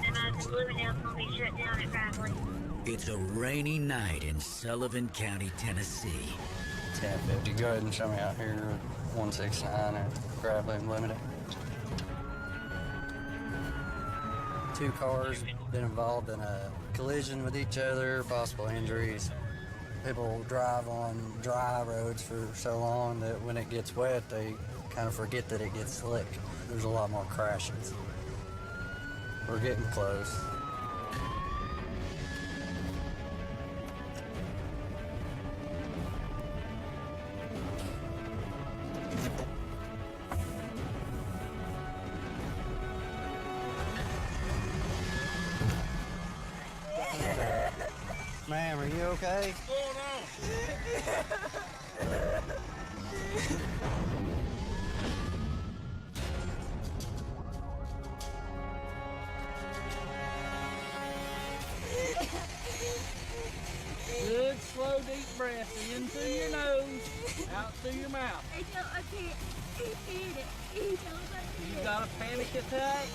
And Bloomingdale's gonna be shut down at Bradley. It's a rainy night in Sullivan County, Tennessee. 1050. Go ahead and show me out here at 169 at Bradley and Bloomingdale. 2 cars been involved in a collision with each other, possible injuries. People drive on dry roads for so long that when it gets wet, they kind of forget that it gets slick. There's a lot more crashes. We're getting close. Ma'am, are you okay? What's going on? Good, slow, deep breath in through your nose, out through your mouth. I can't eat it. You got a panic attack?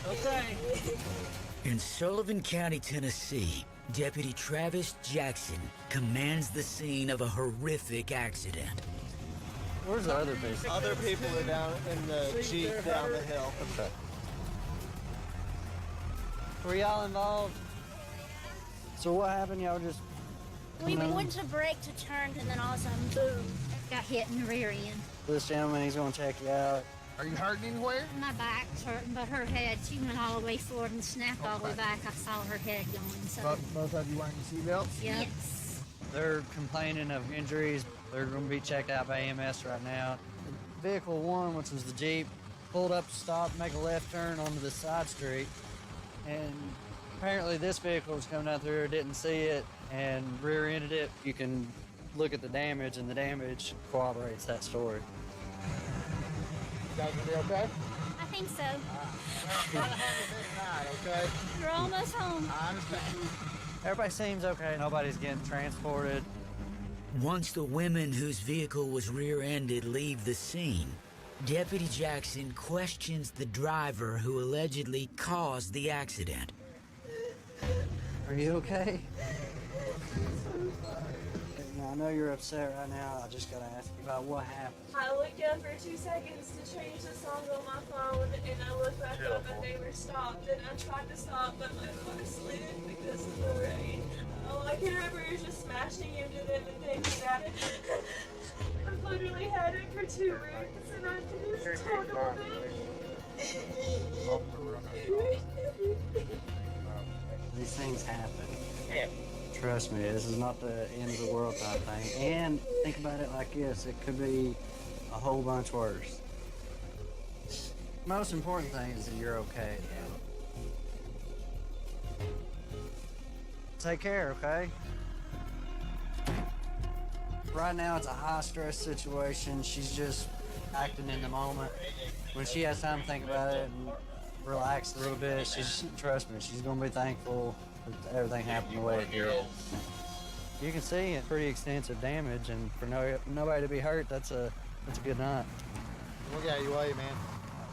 Okay. In Sullivan County, Tennessee, Deputy Travis Jackson commands the scene of a horrific accident. Where's the other people? Other people are down in the Jeep down the hill. Okay. Were y'all involved? So what happened? Y'all just... We went to brake to turn, and then all of a sudden, boom, got hit in the rear end. This gentleman, he's gonna check you out. Are you hurting anywhere? My back's hurting, but her head, she went all the way forward and snapped all the way back. I saw her head going, so... Both of you wearing your seatbelts? Yeah. Yes. They're complaining of injuries. They're gonna be checked out by EMS right now. Vehicle 1, which was the Jeep, pulled up to stop, make a left turn onto the side street. And apparently this vehicle was coming out through, didn't see it, and rear-ended it. You can look at the damage, and the damage corroborates that story. You guys gonna be okay? I think so. Okay? We're almost home. I understand. Everybody seems okay. Nobody's getting transported. Once the women whose vehicle was rear-ended leave the scene, Deputy Jackson questions the driver who allegedly caused the accident. Are you okay? Now, I know you're upset right now. I just gotta ask you about what happened. I looked up for 2 seconds to change the song on my phone, and I looked back up and they were stopped, and I tried to stop, but my car slid because of the rain. All I can remember is just smashing into them and thinking that I've literally had it for 2 weeks, and I just told them These things happen. Trust me, this is not the end of the world type thing. And think about it like this, it could be a whole bunch worse. Most important thing is that you're okay. Take care, okay? Right now it's a high stress situation. She's just acting in the moment. When she has time to think about it and relax a little bit, trust me, she's gonna be thankful that everything happened the way it did. You can see it's pretty extensive damage, and for nobody to be hurt, that's a good night. Look out your way, man.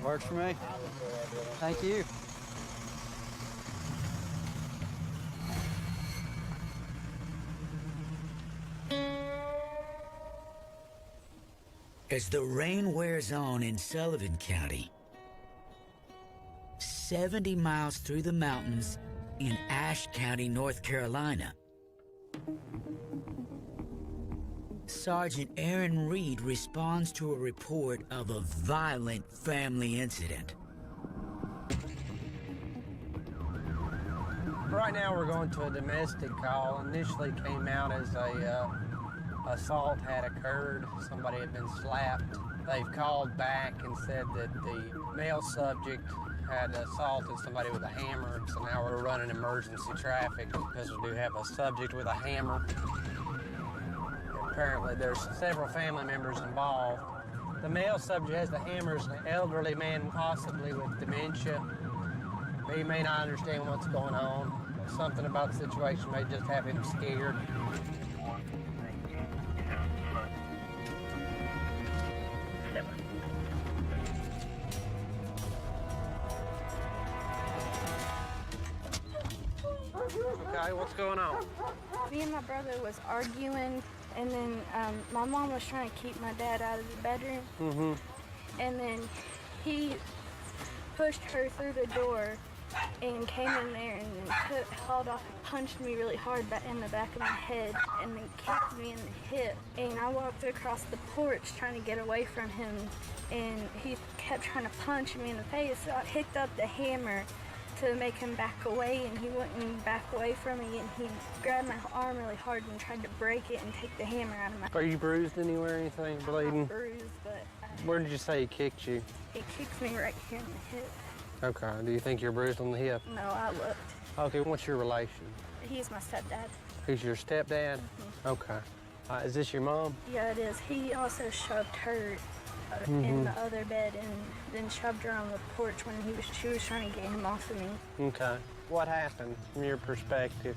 Works for me. Thank you. As the rain wears on in Sullivan County, 70 miles through the mountains in Ashe County, North Carolina, Sergeant Aaron Reed responds to a report of a violent family incident. Right now we're going to a domestic call. Initially came out as a assault had occurred. Somebody had been slapped. They've called back and said that the male subject had assaulted somebody with a hammer. So now we're running emergency traffic because we do have a subject with a hammer. Apparently there's several family members involved. The male subject has the hammer is an elderly man, possibly with dementia. He may not understand what's going on. Something about the situation may just have him scared. Okay, what's going on? Me and my brother was arguing, and then my mom was trying to keep my dad out of the bedroom. Mm-hmm. And then he pushed her through the door and came in there and then hauled off and punched me really hard in the back of my head and then kicked me in the hip. And I walked across the porch trying to get away from him, and he kept trying to punch me in the face. So I picked up the hammer to make him back away, and he wouldn't back away from me, and he grabbed my arm really hard and tried to break it and take the hammer out of my... Are you bruised anywhere, anything, bleeding? I'm bruised, but... Where did you say he kicked you? He kicked me right here in the hip. Okay, do you think you're bruised on the hip? No, I looked. Okay, what's your relation? He's my stepdad. He's your stepdad? Mm-hmm. Okay. Is this your mom? Yeah, it is. He also shoved her in the other bed and then shoved her on the porch when she was trying to get him off of me. Okay. What happened from your perspective?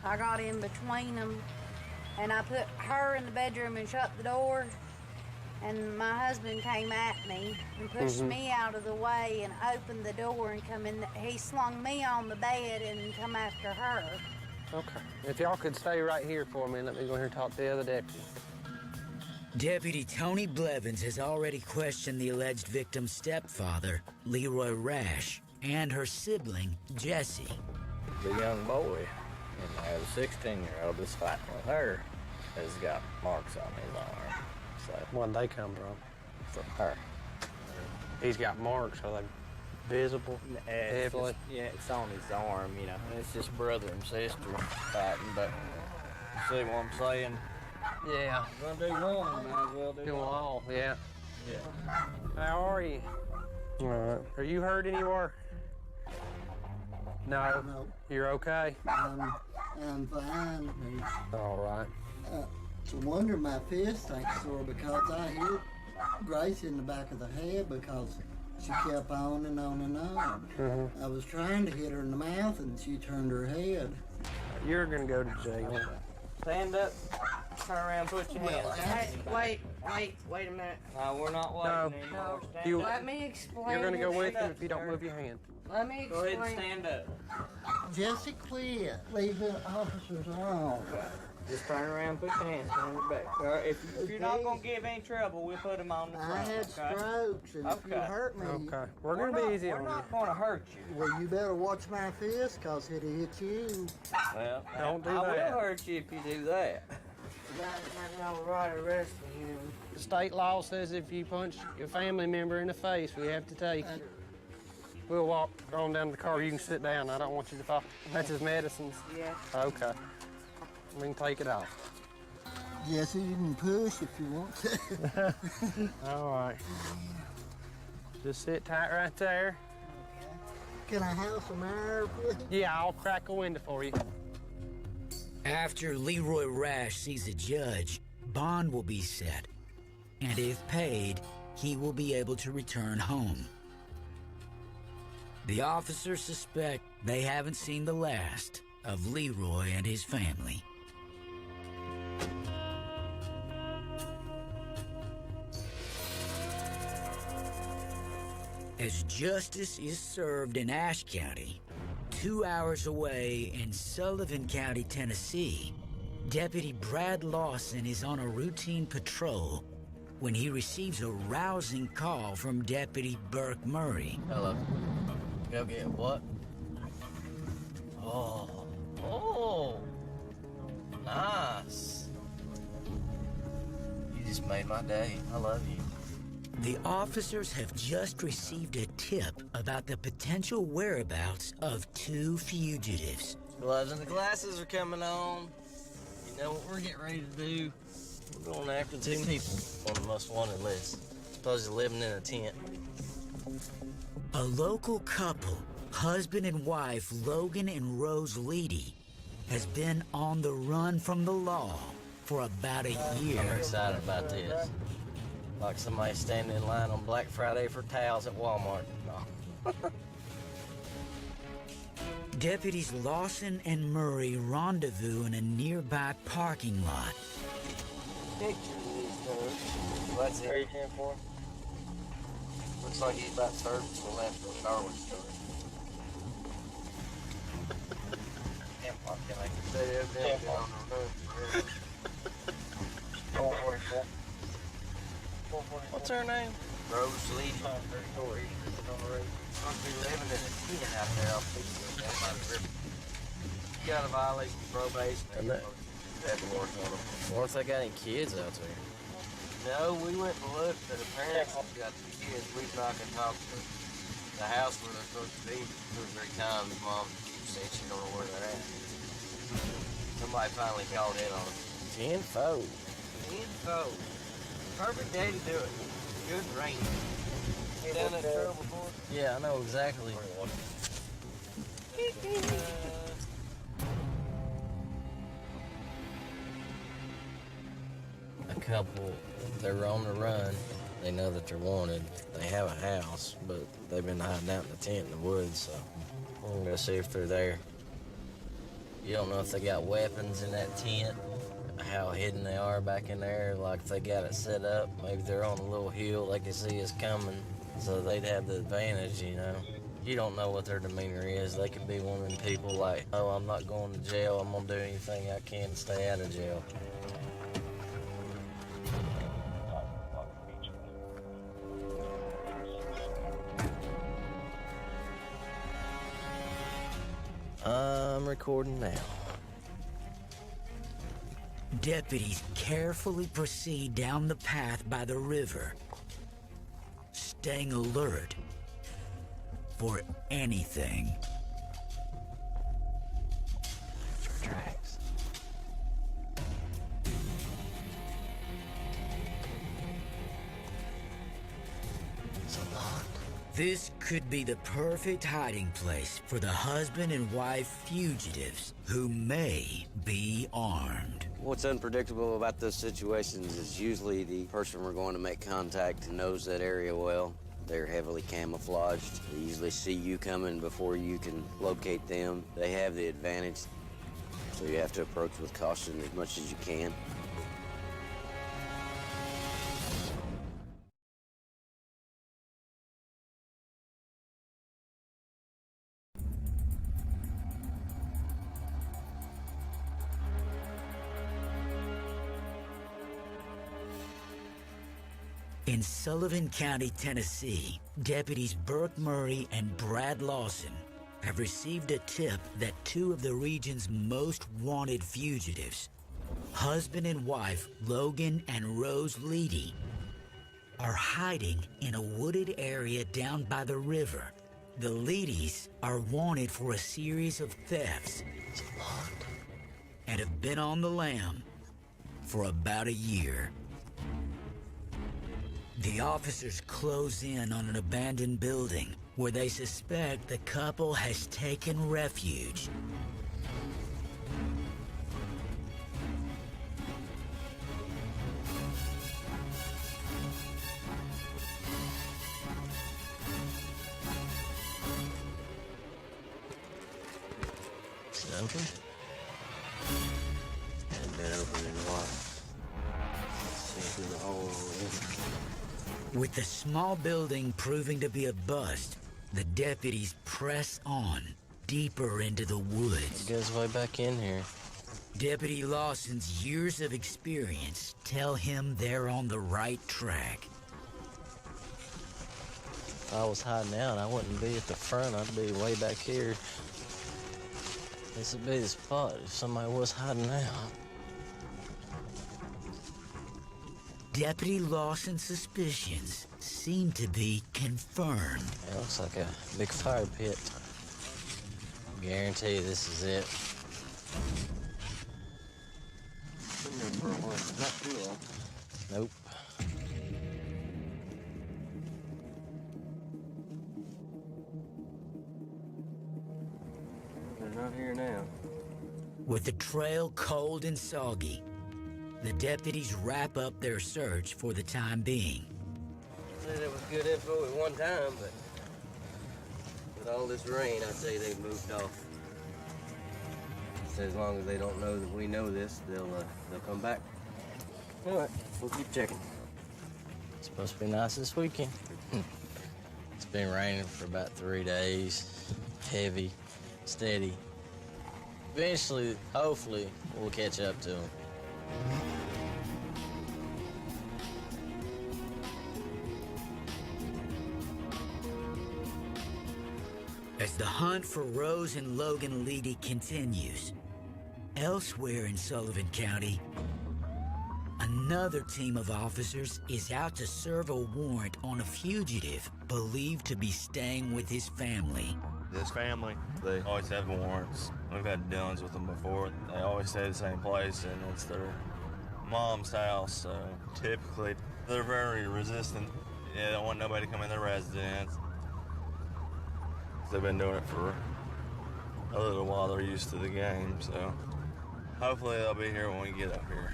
I got in between them, and I put her in the bedroom and shut the door, and my husband came at me and pushed me out of the way and opened the door and come in. He slung me on the bed and come after her. Okay. If y'all could stay right here for me, let me go here and talk to the other deputy. Deputy Tony Blevins has already questioned the alleged victim's stepfather, Leroy Rash, and her sibling, Jesse. The young boy, and the 16-year-old that's fighting with her, has got marks on his arm. So, Where'd they come from? from her. He's got marks. Are they visible? Heavily? It's on his arm, you know. It's just brother and sister fighting, but see what I'm saying? Yeah. Gonna do one, might as well do Do all, yeah. Yeah. How are you? All right. Are you hurt anywhere? No. No. You're okay? I'm fine. All right. It's a wonder my fist ain't sore because I hit Grace in the back of the head because she kept on and on and on. I was trying to hit her in the mouth and she turned her head. You're gonna go to jail. Stand up, turn around, put your hands. Hey, wait a minute. No, we're not waiting anymore. Stand You- up. Let me explain. You're gonna go this. with him if you don't move your hand. Let me Go ahead explain. and stand up. Jesse, quit. Leave the officers alone. Just turn around, put your hands behind your back. All right, if you're not gonna give any trouble, we'll put them on the I front. had okay? strokes, and if you Okay. hurt me, Okay. We're gonna be easy We're on you. not gonna hurt you. well, you better watch my fist because it'll hit you. Well, Don't do I that. will hurt you if you do that. State law says if you punch your family member in the face, we have to take you. We'll walk on down to the car. You can sit down. I don't want you to fall. That's his medicines. Yeah. Okay. We can take it off. Jesse, you can push if you want to. All right. Just sit tight right there. Can I have some air, please? Yeah, I'll crack a window for you. After Leroy Rash sees a judge, bond will be set, and if paid, he will be able to return home. The officers suspect they haven't seen the last of Leroy and his family. As justice is served in Ashe County, 2 hours away in Sullivan County, Tennessee, Deputy Brad Lawson is on a routine patrol when he receives a rousing call from Deputy Burke Murray. Hello. Go get what? Oh, nice. You just made my day. I love you. The officers have just received a tip about the potential whereabouts of 2 fugitives. Gloves and the glasses are coming on. You know what we're getting ready to do? We're going after 2 people on the most wanted list. Supposedly living in a tent. A local couple, husband and wife Logan and Rose Leedy, has been on the run from the law for about a year. I'm excited about this. Like somebody standing in line on Black Friday for towels at Walmart. No. Deputies Lawson and Murray rendezvous in a nearby parking lot. Picture these things. What's it? Are you here for? Looks like he's about to turn to the left of the Darwin store. Can't park, can I? evidently been on the run forever. 444. What's her name? Rose Lee. Must be living in a tent out there off the down by the river. You got a violation of probation. And that paperwork on them. I wonder if they got any kids out there. No, we went and looked, but apparently got the kids. We knocked and talked to the house where they're supposed to be 2 or 3 times. Mom said she don't know where they're at. Somebody finally called in on them. 10-fold. 10-fold. Perfect day to do it. Good rain. You done that trail before? Yeah, I know exactly. A couple, they were on the run. They know that they're wanted. They have a house, but they've been hiding out in the tent in the woods, so we're gonna go see if they're there. You don't know if they got weapons in that tent, how hidden they are back in there, like if they got it set up. Maybe they're on a little hill, they can see us coming, so they'd have the advantage, you know. You don't know what their demeanor is. They could be one of them people like, oh, I'm not going to jail, I'm gonna do anything I can to stay out of jail. I'm recording now. Deputies carefully proceed down the path by the river, staying alert for anything. Tracks. It's unlocked. This could be the perfect hiding place for the husband and wife fugitives who may be armed. What's unpredictable about those situations is usually the person we're going to make contact knows that area well. They're heavily camouflaged. They usually see you coming before you can locate them. They have the advantage, so you have to approach with caution as much as you can. In Sullivan County, Tennessee, deputies Burke Murray and Brad Lawson have received a tip that 2 of the region's most wanted fugitives, husband and wife Logan and Rose Leedy, are hiding in a wooded area down by the river. The Leedys are wanted for a series of thefts and have been on the lam for about a year. The officers close in on an abandoned building where they suspect the couple has taken refuge. Is it open? Hadn't been open in a while. See through the hole in. With the small building proving to be a bust, the deputies press on deeper into the woods. It goes way back in here. Deputy Lawson's years of experience tell him they're on the right track. If I was hiding out, I wouldn't be at the front. I'd be way back here. This would be the spot if somebody was hiding out. Deputy Lawson's suspicions seem to be confirmed. It looks like a big fire pit. Guarantee you this is it. Nope. They're not here now. With the trail cold and soggy, the deputies wrap up their search for the time being. Said it was good info at one time, but with all this rain, I say they moved off. So as long as they don't know that we know this, they'll come back. All right, we'll keep checking. It's supposed to be nice this weekend. It's been raining for about 3 days. Heavy, steady. Eventually, hopefully, we'll catch up to him. As the hunt for Rose and Logan Leedy continues, elsewhere in Sullivan County, another team of officers is out to serve a warrant on a fugitive believed to be staying with his family. This family, they always have warrants. We've had dealings with them before. They always stay the same place, and it's their mom's house, so typically they're very resistant. They don't want nobody to come in their residence. They've been doing it for a little while. They're used to the game, so hopefully they'll be here when we get up here.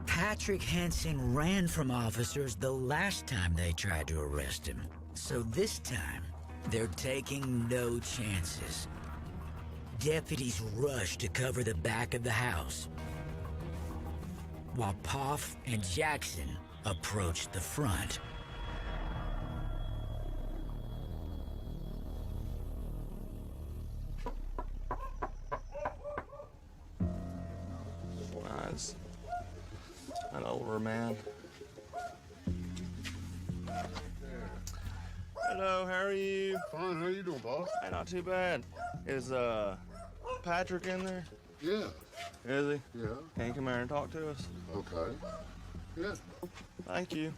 Patrick Henson ran from officers the last time they tried to arrest him. So this time, they're taking no chances. Deputies rush to cover the back of the house, while Poff and Jackson approach the front. Nice. An older man. Hello, how are you? Fine, how you doing, boss? Hey, not too bad. Is Patrick in there? Yeah. Is he? Yeah. Can you come here and talk to us? Okay. Yeah. Thank you.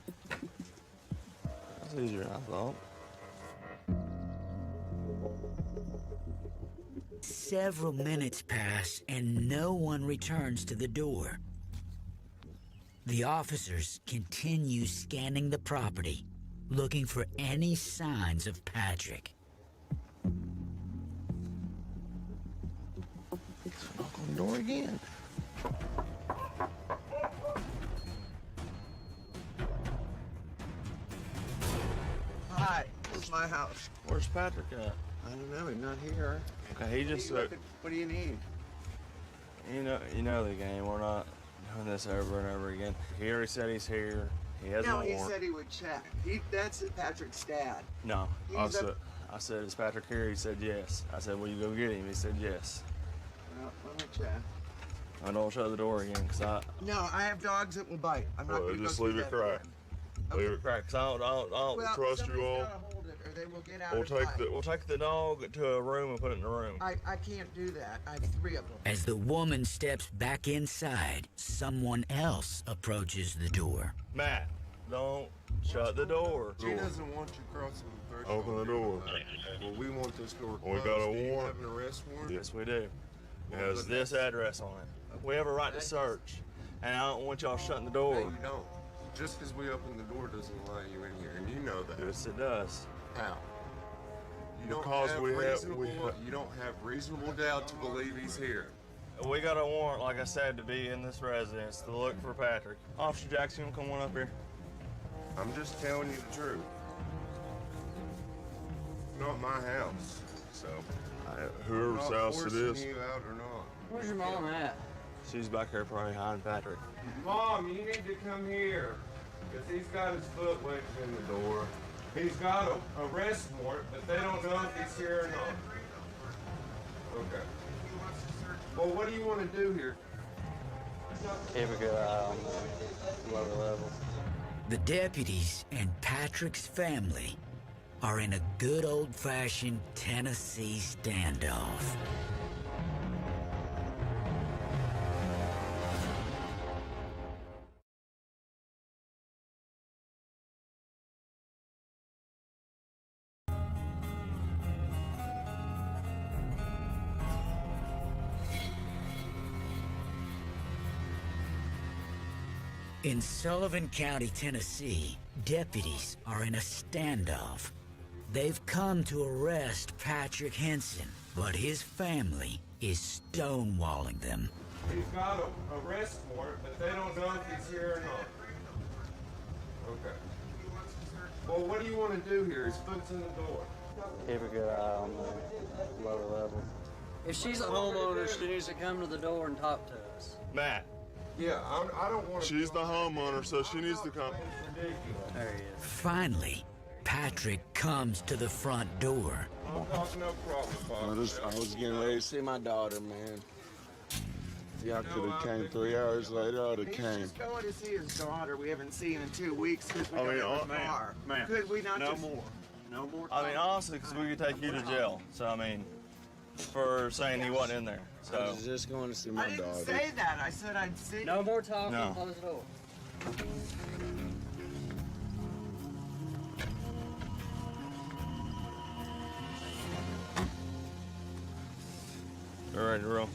That's easier than I thought. Several minutes pass and no one returns to the door. The officers continue scanning the property, looking for any signs of Patrick. Knock on the door again. Hi, this is my house. Where's Patrick at? I don't know, he's not here. Okay, he just. What do you need? You know the game. We're not doing this over and over again. He already said he's here. He has No, a he warrant. said he would check. That's Patrick's dad. No, He's I said, is Patrick here? He said yes. I said, will you go get him? He said yes. Well, let me check. I don't shut the door again, because No, I have dogs that will bite. I'm not going to just go leave through it that crack. door. Leave it crack. because I don't trust you all. Gotta hold it, or they will get out We'll and take bite. We'll take the dog to a room and put it in the room. I can't do that. I have 3 of them. As the woman steps back inside, someone else approaches the door. Matt, don't shut the door. She doesn't want you crossing the threshold. Open the door. Well, we want this door We closed. got a Do you warrant. have an arrest warrant? Yes, we do. It has this address on it. We have a right to search, and I don't want y'all shutting the No, door. you don't. Just because we open the door doesn't allow you in here, and you know that. Yes, it does. How? You don't Because have we have- reasonable, we have- you don't have reasonable doubt to believe he's here. We got a warrant, like I said, to be in this residence to look for Patrick. Officer Jackson, come on up here. I'm just telling you the truth. Not my house, so Whoever's I'm not house it forcing is. you out or not. Where's your mom at? She's back here probably hiding Patrick. Mom, you need to come here, because he's got his foot wedged in the door. He's got a arrest warrant, but they don't know if he's here or not. Okay. Well, what do you want to do here? Keep a good eye on the lower level. The deputies and Patrick's family are in a good old-fashioned Tennessee standoff. In Sullivan County, Tennessee, deputies are in a standoff. They've come to arrest Patrick Henson, but his family is stonewalling them. He's got a arrest warrant, but they don't know if he's here or not. Okay. Well, what do you want to do here? His foot's in the door. Keep a good eye on the lower level. If she's a homeowner, she needs to come to the door and talk to us. Matt. Yeah, I don't want to... She's the homeowner, so she needs to come. There he is. Finally, Patrick comes to the front door. No problem, I was getting ready to see my daughter, man. If y'all could have came 3 hours later, I'd have He's came. just going to see his daughter. We haven't seen in 2 weeks because we don't have a car. Man, Could we not no just... more. No more. I mean, honestly, because we could take you to jail. So, I mean, for saying he wasn't in there. I So, was just going to see my I didn't daughter. say that. I said I'd see. No more talking. No. Close the door. we're ready to roll.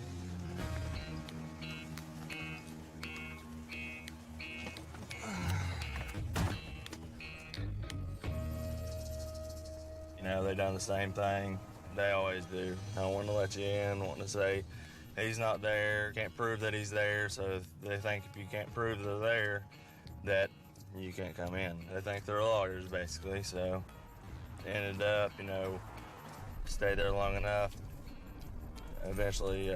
You know, they done the same thing. They always do. Don't want to let you in, wanting to say he's not there, can't prove that he's there, so they think if you can't prove they're there, that you can't come in. They think they're lawyers, basically, so ended up, you know, stayed there long enough. Eventually,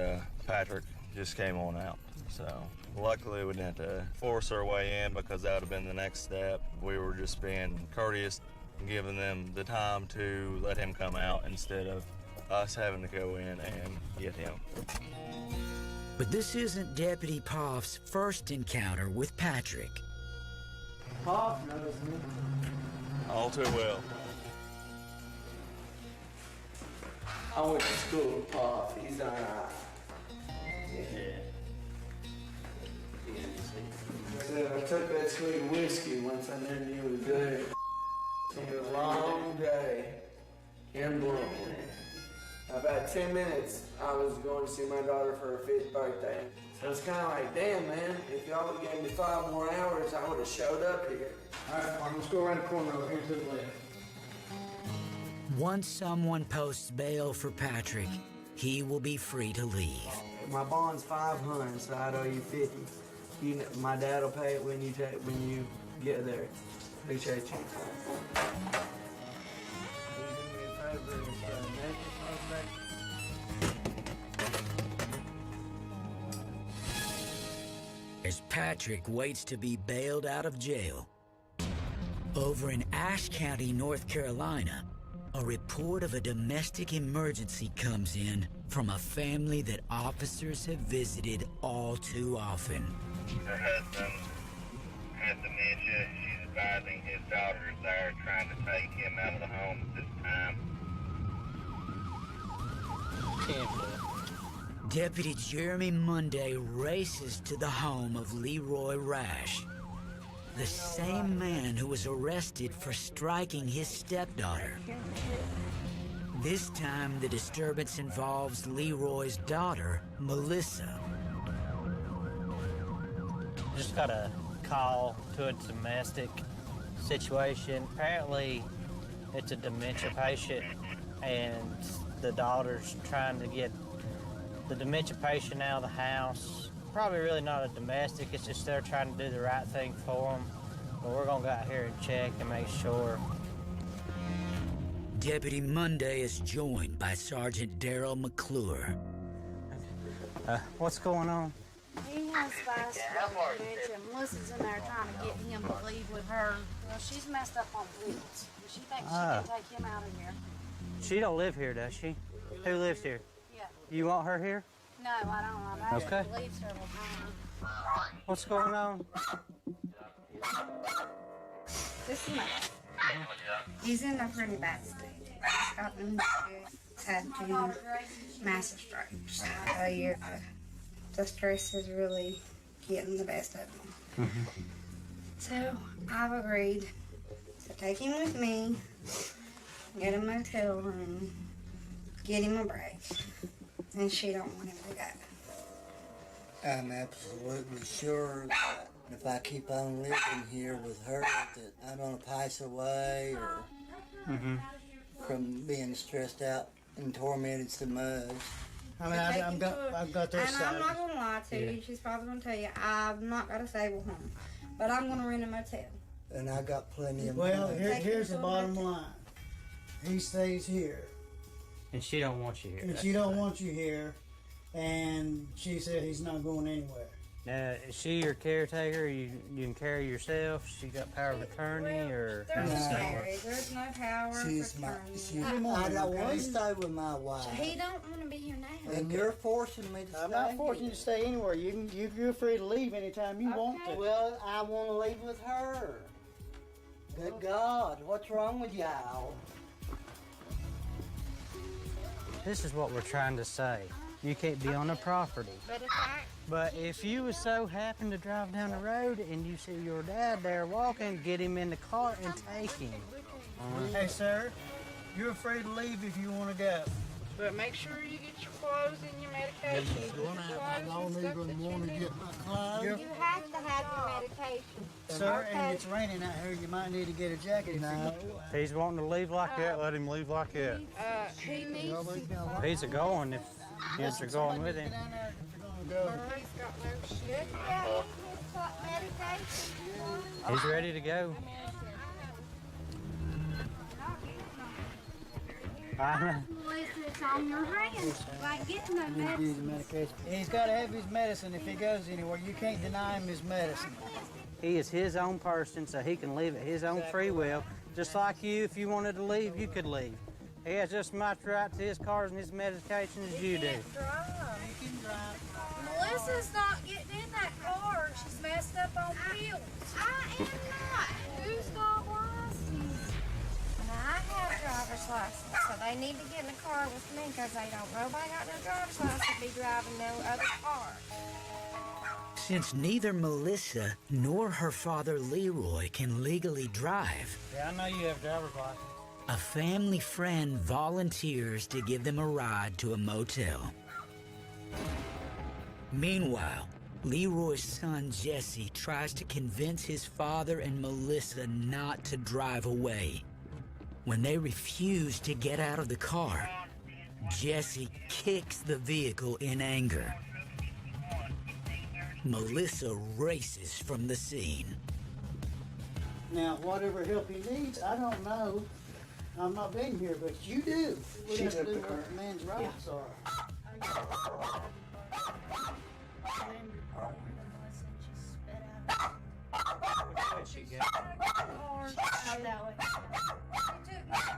Patrick just came on out, so luckily we didn't have to force our way in because that would have been the next step. We were just being courteous, giving them the time to let him come out instead of us having to go in and get him. But this isn't Deputy Poff's first encounter with Patrick. Poff knows me. All too well. I went to school with Poff. He's on I took that sweet whiskey once I knew you was there. It's been a long day in Blooming. About 10 minutes, I was going to see my daughter for her 5th birthday. So it's kind of like, damn, man, if y'all would gave me 5 more hours, I would have showed up here. All right, let's go around the corner over here to the left. Once someone posts bail for Patrick, he will be free to leave. My bond's $500, so I owe you $50. My dad will pay it when you get there. Appreciate you. As Patrick waits to be bailed out of jail, over in Ashe County, North Carolina, a report of a domestic emergency comes in from a family that officers have visited all too often. Her husband has dementia. She's advising his daughter is there trying to take him out of the home at this time. Deputy Jeremy Monday races to the home of Leroy Rash, the same man who was arrested for striking his stepdaughter. This time, the disturbance involves Leroy's daughter, Melissa. Just got a call to a domestic situation. Apparently, it's a dementia patient, and the daughter's trying to get the dementia patient out of the house. Probably really not a domestic, it's just they're trying to do the right thing for them. But we're gonna go out here and check and make sure. Deputy Monday is joined by Sergeant Daryl McClure. What's going on? He has vascular dementia. Melissa's in there trying to get him to leave with her. Well, she's messed up on wheels. She thinks she can take him out of here. She don't live here, does she? Who lives here? Yeah. You want her here? No, I don't. I've asked her Okay. to leave several times. What's going on? This is my dad. He's in a pretty bad state. He's got dementia, had 2 massive strokes. I tell you, the stress is really getting the best of him. So I've agreed to take him with me, get a motel room, get him a break, and she don't want him to go. I'm absolutely sure that if I keep on living here with her, that I'm gonna pass away or from being stressed out and tormented so much. I mean, I've got this And side. I'm not gonna lie to you. She's probably gonna tell you I've not got a stable home, but I'm gonna rent a motel. And I got plenty of Well, money. here's the bottom line. He stays here, And she don't want you here. and she don't want you here, and she said he's not going anywhere. Now, is she your caretaker? You can carry yourself? She got power of attorney, or? There's no power of attorney. I don't want to stay with my wife. He don't want to be here now. And you're forcing me to stay. I'm not forcing you to stay anywhere. You're free to leave anytime you want to. Well, I want to leave with her. Good God, what's wrong with y'all? This is what we're trying to say. You can't be on the property. But if you was so happen to drive down the road and you see your dad there walking, get him in the car and take him. Hey, sir, you're free to leave if you want to go. But make sure you get your clothes and your medication. I don't even want to get my clothes. You have to have your medication. Sir, and it's raining out here. You might need to get a jacket. No. If he's wanting to leave like that, let him leave like that. He needs to. He's a going if kids are going with him. He's got no shit. Yeah, he's got medication. He's ready to go. It's on your hands. Like getting the medicine. He's got to have his medicine if he goes anywhere. You can't deny him his medicine. He is his own person, so he can leave at his own free will. Just like you, if you wanted to leave, you could leave. He has just as much right to his cars and his medication as you do. He can drive. Melissa's not getting in that car. She's messed up on pills. I am not. Who's got license? And I have a driver's license, so they need to get in the car with me because they don't. Nobody got no driver's license to be driving no other car. Since neither Melissa nor her father Leroy can legally drive, Yeah, I know you have driver's license. a family friend volunteers to give them a ride to a motel. Meanwhile, Leroy's son Jesse tries to convince his father and Melissa not to drive away. When they refuse to get out of the car, Jesse kicks the vehicle in anger. Melissa races from the scene. Now, whatever help he needs, I don't know. I'm not being here, but you do. We have to do what the man's rights are.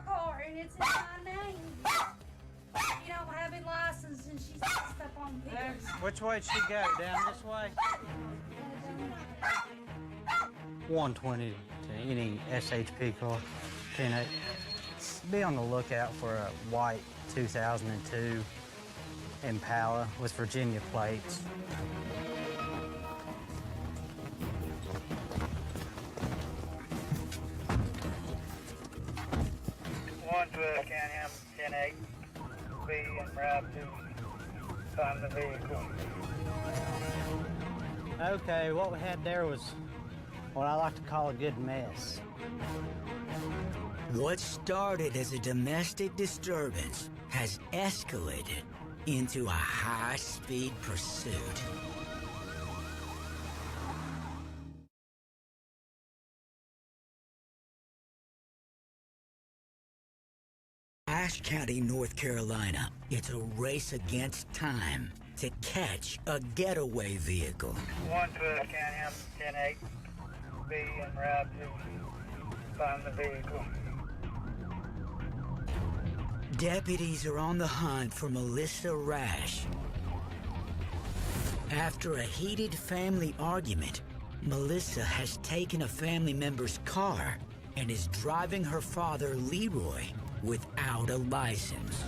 Car and it's in my name. You don't have a license and she's messed up on pills. Which way did she go? Down this way? 120 to any SHP car. 10-8. Be on the lookout for a white 2002 Impala with Virginia plates. Canham 10-8. Be en route to find the vehicle. Okay, what we had there was what I like to call a good mess. What started as a domestic disturbance has escalated into a high-speed pursuit. Ashe County, North Carolina. It's a race against time to catch a getaway vehicle. 112 Canham 10-8. Be en route to find the vehicle. Deputies are on the hunt for Melissa Rash. After a heated family argument, Melissa has taken a family member's car and is driving her father, Leroy, without a license.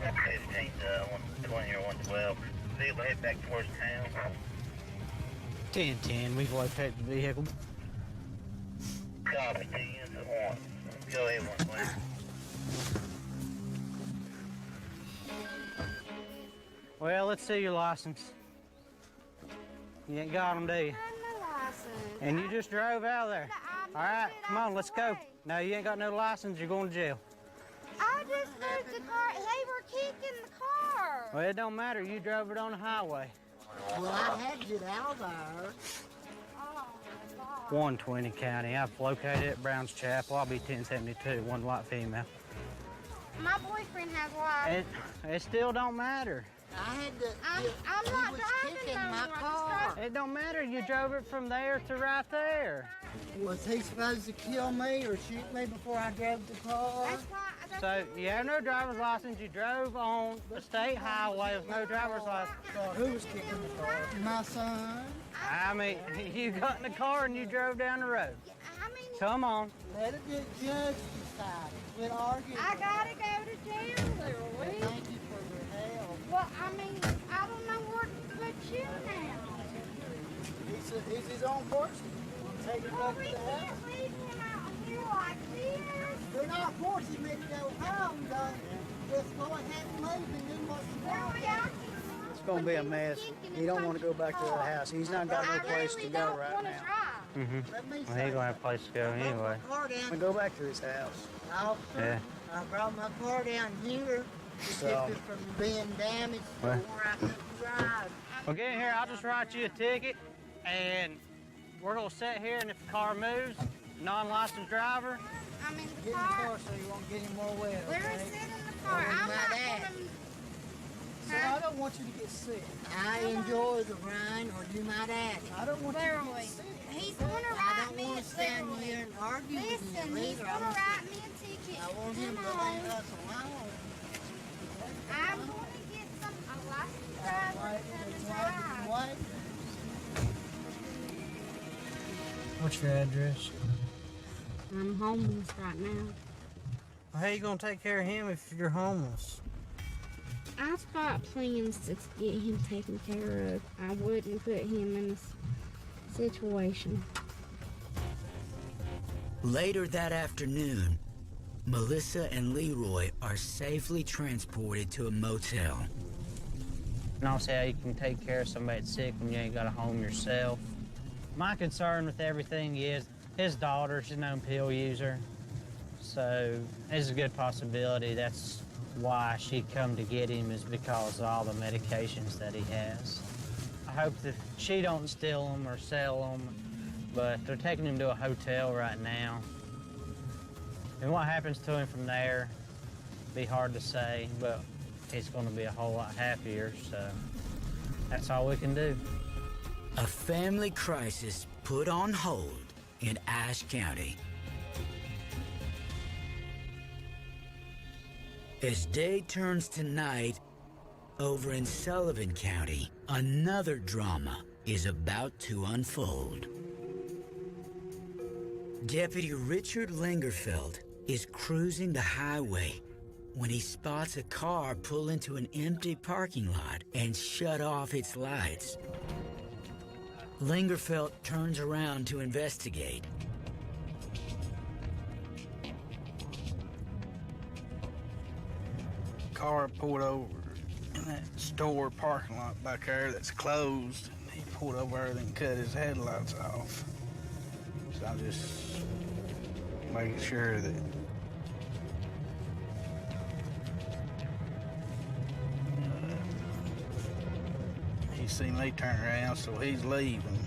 15 120 or 112. Vehicle head back towards town. 10-10, we've located the vehicle. Copy, 2 units at 1. Go ahead, 120. Well, let's see your license. You ain't got them, do you? And you just drove out of there. All right, come on, let's go. No, you ain't got no license. You're going to jail. I just moved the car. They were kicking the car. Well, it don't matter. You drove it on the highway. Well, I had to get out of there. 120 County. I've located it at Brown's Chapel. I'll be 1072, one white female. My boyfriend has license. It still don't matter. I had to. I'm not driving my car. It don't matter. You drove it from there to right there. Was he supposed to kill me or shoot me before I drove the car? So you have no driver's license. You drove on the state highway with no driver's license. Who was kicking the car? My son. I mean, you got in the car and you drove down the road. Come on. Let it get judged decide. Quit arguing. I gotta go to jail, Leroy. Thank you for your help. Well, I mean, I don't know where to put you now. He's his own person. Take him back to the house. Can't leave him out here like this. They're not forcing me to go home, though. Just go ahead and leave and do what you want. It's going to be a mess. He don't want to go back to the house. He's not got no place to go right now. Well, he gonna have a place to go anyway. We go back to his house. Yeah. I brought my car down here to So- keep it from being damaged to Well. where I couldn't drive. Well, get in here. I'll just write you a ticket, and we're gonna sit here. And if the car moves, non-licensed driver. I'm in Get the in the car. car so you won't get any more wet. Larry, Okay? sit in the car. Or I'm my not dad. gonna... So I don't want you to get sick. I enjoy the ride, or you my daddy. I don't want you to Leroy, get sick. he's gonna I write don't me want a to stand ticket. here and argue with Listen, you he's either. gonna write me a ticket. I want him to Come leave on. us alone. I'm gonna get a licensed driver to drive. What? What's your address? I'm homeless right now. How you gonna take care of him if you're homeless? I've got plans to get him taken care of. I wouldn't put him in this situation. Later that afternoon, Melissa and Leroy are safely transported to a motel. And I'll say how you can take care of somebody that's sick when you ain't got a home yourself. My concern with everything is his daughter's a known pill user. So there's a good possibility that's why she'd come to get him, is because of all the medications that he has. I hope that she don't steal them or sell them, but they're taking him to a hotel right now. And what happens to him from there, be hard to say, but he's going to be a whole lot happier, so that's all we can do. A family crisis put on hold in Ashe County. As day turns to night, over in Sullivan County, another drama is about to unfold. Deputy Richard Lingerfeld is cruising the highway when he spots a car pull into an empty parking lot and shut off its lights. Lingerfeld turns around to investigate. Car pulled over in that store parking lot back there that's closed. He pulled over there and cut his headlights off. So I'm just making sure that he seen me turn around, so he's leaving.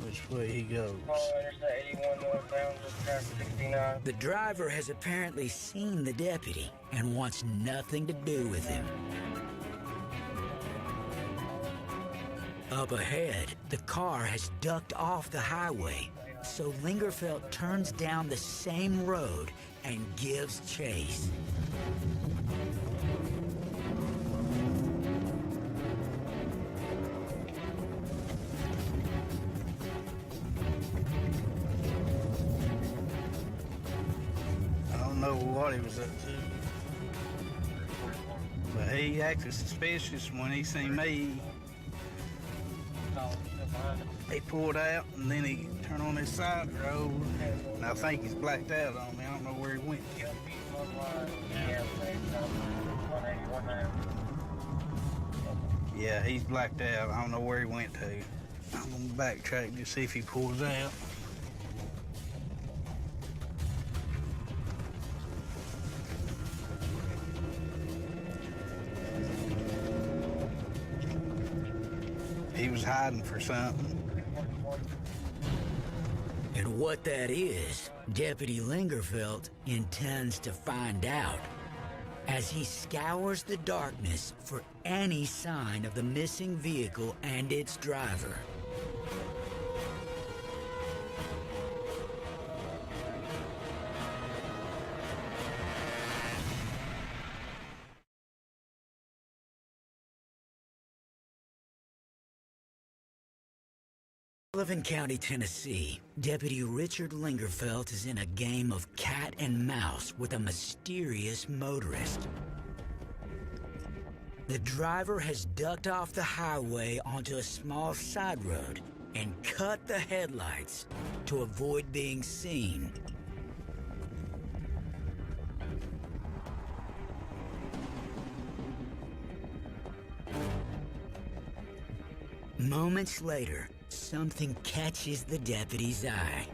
Which way he goes. The driver has apparently seen the deputy and wants nothing to do with him. Up ahead, the car has ducked off the highway, so Lingerfeld turns down the same road and gives chase. I don't know what he was up to. But he acted suspicious when he seen me. He pulled out and then he turned on his side road. And I think he's blacked out on me. I don't know where he went to. Yeah, he's blacked out. I don't know where he went to. I'm gonna backtrack to see if he pulls out. He was hiding for something. And what that is, Deputy Lingerfeld intends to find out as he scours the darkness for any sign of the missing vehicle and its driver. Sullivan County, Tennessee, Deputy Richard Lingerfeld is in a game of cat and mouse with a mysterious motorist. The driver has ducked off the highway onto a small side road and cut the headlights to avoid being seen. Moments later, something catches the deputy's eye.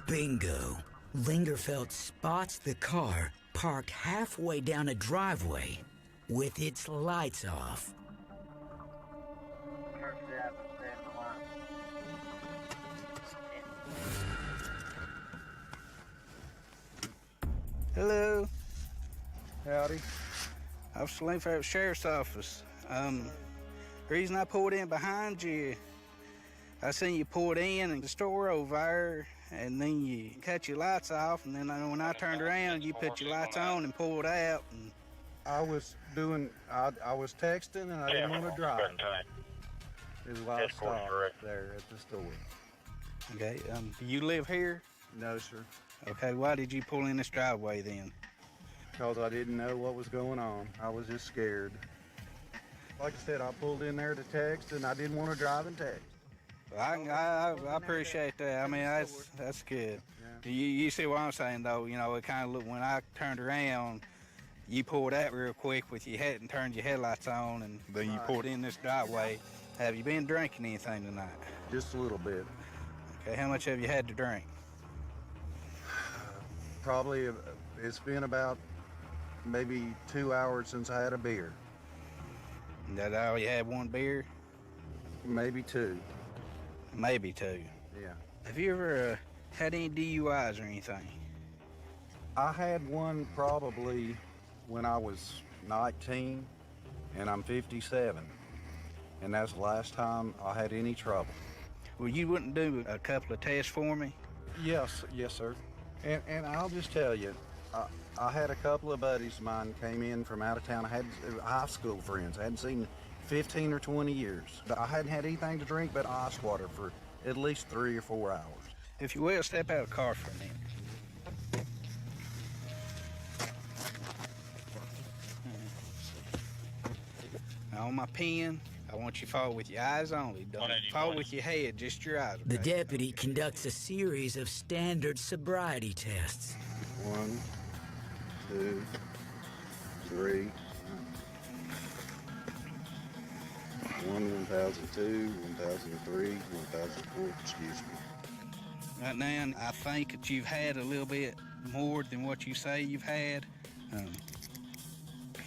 Bingo! Lingerfeld spots the car parked halfway down a driveway with its lights off. Hello. Howdy. I was looking for the sheriff's office. The reason I pulled in behind you, I seen you pulled in the store over there, and then you cut your lights off, and then when I turned around, you put your lights on and pulled out. And I was texting and I didn't want to drive. There's a lot of stuff there at the store. Okay, do you live here? No, sir. Okay, why did you pull in this driveway then? Because I didn't know what was going on. I was just scared. Like I said, I pulled in there to text, and I didn't want to drive and text. I appreciate that. I mean, that's good. Yeah. You see what I'm saying, though? You know, it kind of looked, when I turned around, you pulled out real quick with your head and turned your headlights on, and then you pulled in this driveway. Have you been drinking anything tonight? Just a little bit. Okay, how much have you had to drink? Probably, it's been about maybe 2 hours since I had a beer. That all you had, one beer? Maybe two. Maybe two. Yeah. Have you ever had any DUIs or anything? I had one probably when I was 19, and I'm 57. And that's the last time I had any trouble. Well, you wouldn't do a couple of tests for me? Yes, sir. And I'll just tell you, I had a couple of buddies of mine came in from out of town. I had high school friends. I hadn't seen 15 or 20 years. I hadn't had anything to drink but ice water for at least 3 or 4 hours. If you will, step out of the car for a minute. Now on my pen, I want you to follow with your eyes only. Don't follow with your head, just your eyes. Okay? The deputy conducts a series of standard sobriety tests. 1, 2, 3. 1002, 1003, 1004, excuse me. Right now, I think that you've had a little bit more than what you say you've had.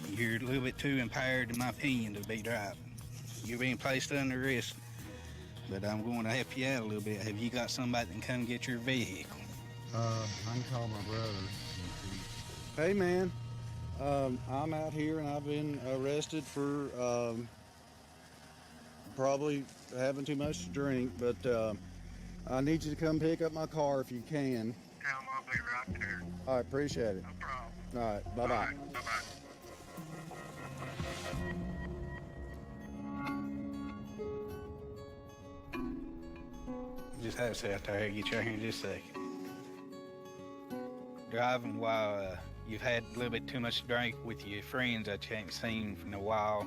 You're a little bit too impaired, in my opinion, to be driving. You're being placed under arrest, but I'm going to help you out a little bit. Have you got somebody that can come get your vehicle? I can call my brother. Hey, man. I'm out here and I've been arrested for probably having too much to drink, but I need you to come pick up my car if you can. I'll be right there. All right, appreciate it. No problem. All right, bye-bye. All right, bye-bye. Just have to sit out there, get you out here in just a second. Driving while you've had a little bit too much to drink with your friends that you ain't seen in a while,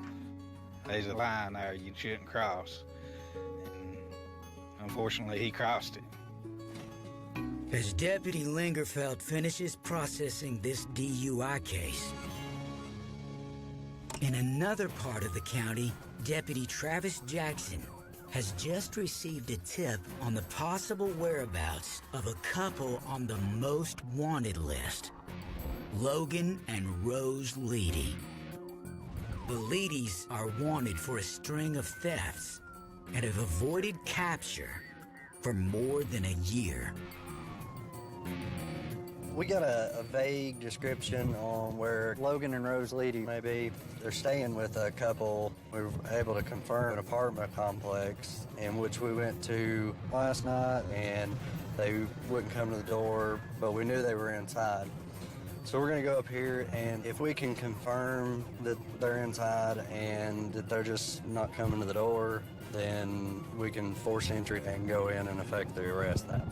there's a line there you shouldn't cross. And unfortunately, he crossed it. As Deputy Lingerfeld finishes processing this DUI case, in another part of the county, Deputy Travis Jackson has just received a tip on the possible whereabouts of a couple on the most wanted list, Logan and Rose Leedy. The Leedys are wanted for a string of thefts and have avoided capture for more than a year. We got a vague description on where Logan and Rose Leedy may be. They're staying with a couple. We were able to confirm an apartment complex in which we went to last night, and they wouldn't come to the door, but we knew they were inside. So we're gonna go up here, and if we can confirm that they're inside and that they're just not coming to the door, then we can force entry and go in and effectively arrest that.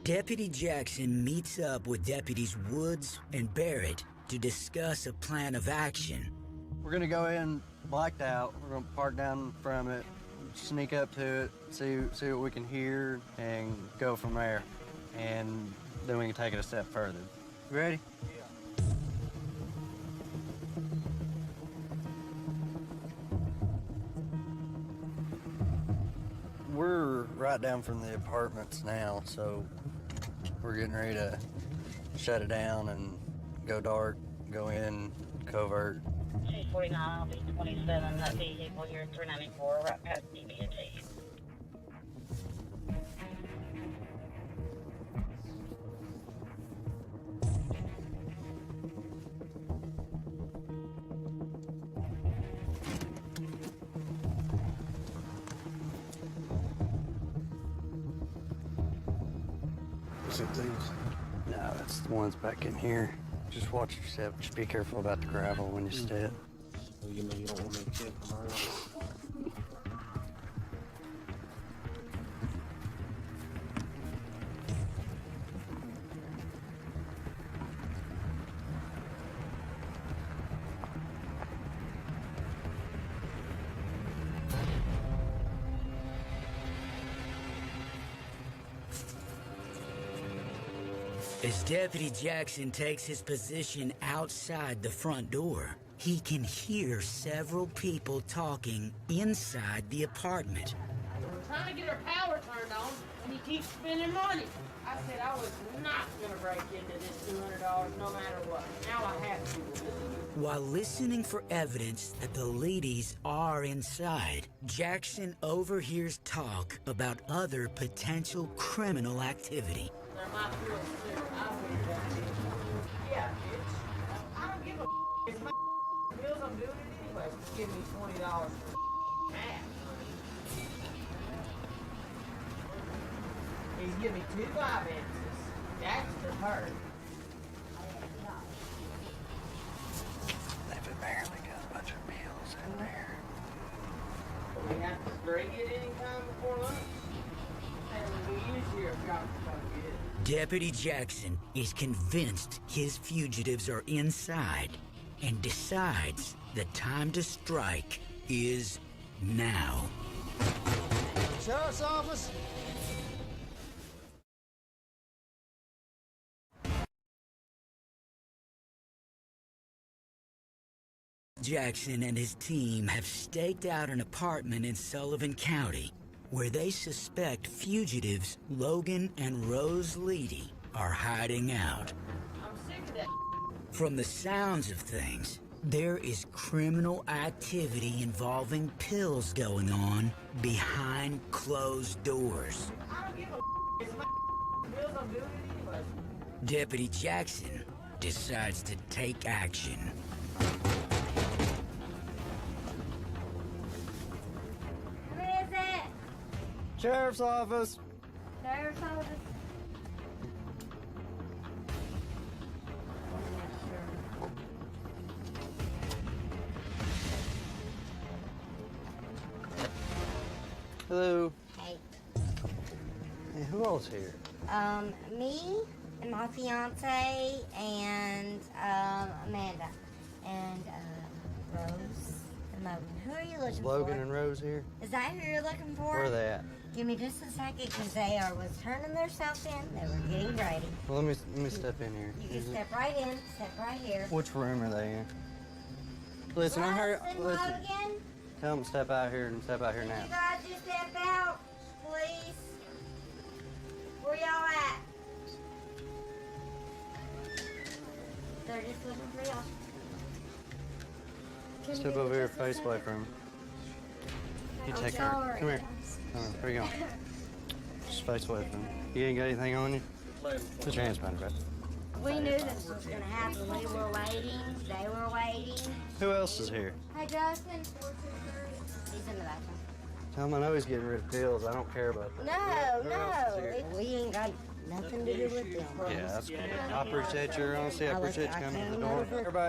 Deputy Jackson meets up with Deputies Woods and Barrett to discuss a plan of action. We're gonna go in blacked out. We're gonna park down from it, sneak up to it, see what we can hear, and go from there. And then we can take it a step further. You ready? We're right down from the apartments now, so we're getting ready to shut it down and go dark, go in, covert. 249, I'll be 27, that vehicle here at 394, right past BB&T. Is it these? No, that's the ones back in here. Just watch yourself. Just be careful about the gravel when you step. You know you don't want me to kick them around. As Deputy Jackson takes his position outside the front door, he can hear several people talking inside the apartment. We're trying to get our power turned on, and he keeps spending money. I said I was not going to break into this $200 no matter what. Now I have to. While listening for evidence that the ladies are inside, Jackson overhears talk about other potential criminal activity. They're my bills, too. I figured that, bitch. Yeah, bitch. I don't give a It's my bills. I'm doing it anyway. Just give me $20 for half. He's giving me 2 5-inches. That's the hurt. They've barely got a bunch of meals in there. We have to bring it anytime before lunch. And we usually are got to get it. Deputy Jackson is convinced his fugitives are inside and decides the time to strike is now. Sheriff's office. Jackson and his team have staked out an apartment in Sullivan County where they suspect fugitives Logan and Rose Leedy are hiding out. I'm sick of that. From the sounds of things, there is criminal activity involving pills going on behind closed doors. I don't give a It's my bills. I'm doing it anyway. Deputy Jackson decides to take action. Who is it? Sheriff's office. Sheriff's office. Hello. Hey. Hey, who else here? Me and my fiance and Amanda and Rose and Logan. Who are you looking for? Logan and Rose here? Is that who you're looking for? Where are they at? Give me just a second, because they was turning themselves in. They were getting ready. Well, let me step in here. You can step right in, step right here. Which room are they in? Listen, I'm here. Rose and Listen. Logan, Tell them to step out here and step out here you now. guys just step out, please. Where y'all at? They're just looking for y'all. Step over here, face away from them. You take her. Come here. Where you going? Just face away from him. You ain't got anything on you? Put your hands behind your back. We knew this was going to happen. We were waiting. They were waiting. Who else is here? Hey, Justin. He's in the bathroom. Tell him I know he's getting rid of pills. I don't care about that. No, no. We ain't got nothing to do with them. Yeah, that's good. I appreciate your honesty. I appreciate you coming to the door.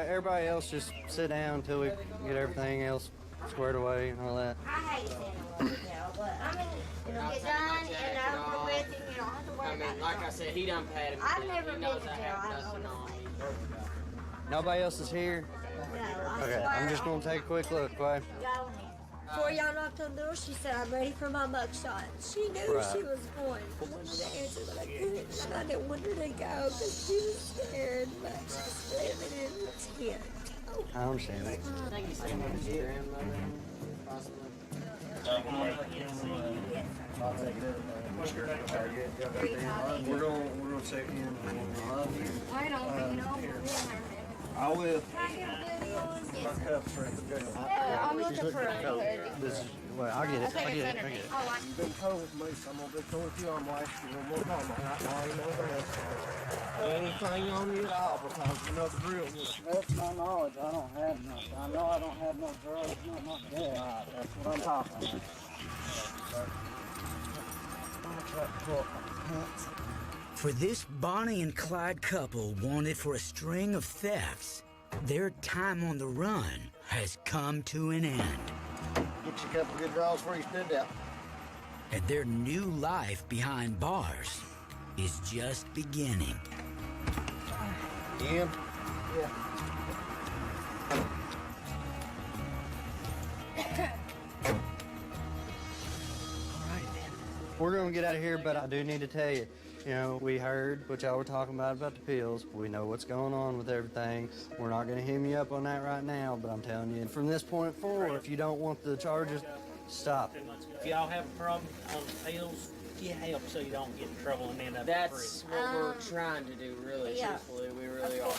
Everybody else just sit down until we get everything else squared away and all that. I hate sitting alone, but I mean, it'll get done and over with, and you don't have to worry about it. Like I said, he done paid him. I've never been to jail. I don't know. Nobody else is here? No, Okay, I'm just going to take a quick look, okay? Before y'all knocked on the door, she said, I'm ready for my mugshot. She knew Right. she was going. I wanted to answer, but I couldn't. I didn't want her to go because she was scared, but she's living in tent. I understand that. We're gonna check in. I don't know. I will. I'm looking for a hoodie. This is, well, I get it. I get it. Oh, You've been told me, so I'm gonna be cool with you. I'm like, you one more time. I already know the rest. Anything on you at all because you know the drill. That's my knowledge. I don't have nothing. I know I don't have no drugs, nothing like that. Right, that's what I'm talking about. For this Bonnie and Clyde couple wanted for a string of thefts, their time on the run has come to an end. Get you a couple good draws before you stood out. And their new life behind bars is just beginning. Ian? Yeah. We're gonna get out of here, but I do need to tell you, you know, we heard what y'all were talking about the pills. We know what's going on with everything. We're not gonna hem you up on that right now, but I'm telling you, from this point forward, if you don't want the charges, stop. If y'all have a problem on the pills, get help so you don't get in trouble and end up That's free. what we're trying to do, really, truthfully. We really are.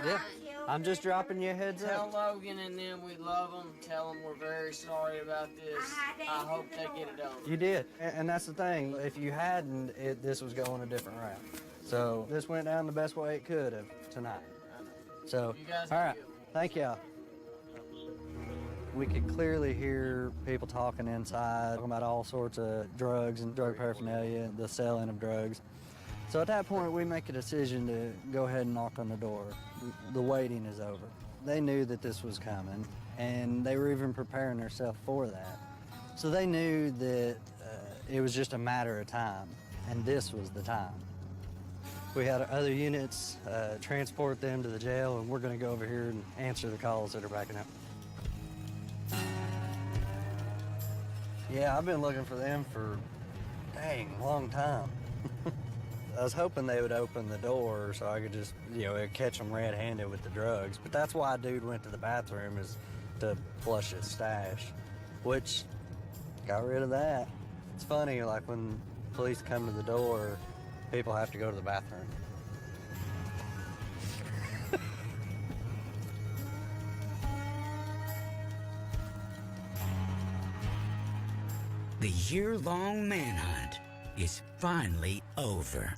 Yeah, I'm just dropping you a heads Tell up. Logan and them we love them. Tell them we're very sorry about this. I hope they get it done. You did, and that's the thing. If you hadn't, this was going a different route. So this went down the best way it could have tonight. So, You guys all have right, thank y'all. We could clearly hear people talking inside, talking about all sorts of drugs and drug paraphernalia, the selling of drugs. So at that point, we make a decision to go ahead and knock on the door. The waiting is over. They knew that this was coming, and they were even preparing themselves for that. So they knew that it was just a matter of time, and this was the time. We had other units transport them to the jail, and we're going to go over here and answer the calls that are backing up. Yeah, I've been looking for them for, dang, a long time. I was hoping they would open the door so I could just, you know, catch them red-handed with the drugs. But that's why dude went to the bathroom, is to flush his stash, which got rid of that. It's funny, like when police come to the door, people have to go to the bathroom. The year-long manhunt is finally over.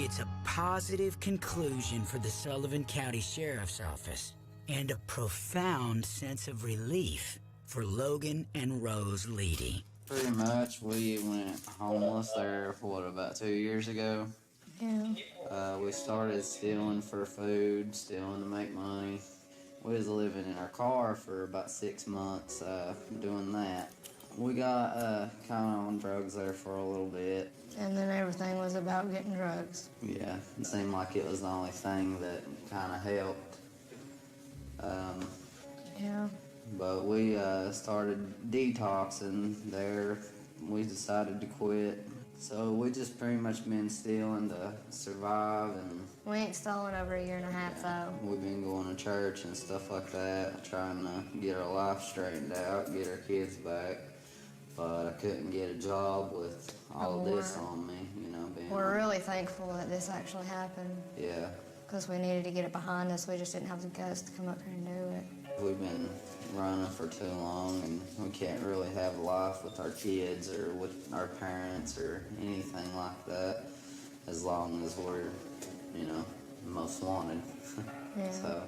It's a positive conclusion for the Sullivan County Sheriff's Office and a profound sense of relief for Logan and Rose Leedy. Pretty much, we went homeless there for about 2 years ago. Yeah. We started stealing for food, stealing to make money. We was living in our car for about 6 months doing that. We got kind of on drugs there for a little bit. And then everything was about getting drugs. Yeah, it seemed like it was the only thing that kind of helped. Yeah. But we started detoxing there. We decided to quit. So we just pretty much been stealing to survive, and We ain't stolen over a year and a half, though. we've been going to church and stuff like that, trying to get our life straightened out, get our kids back. But I couldn't get a job with all of this on me, you know, being We're really thankful that this actually happened yeah. because we needed to get it behind us. We just didn't have the guts to come up here and do it. we've been running for too long, and we can't really have a life with our kids or with our parents or anything like that as long as we're, you know, most wanted. Yeah. So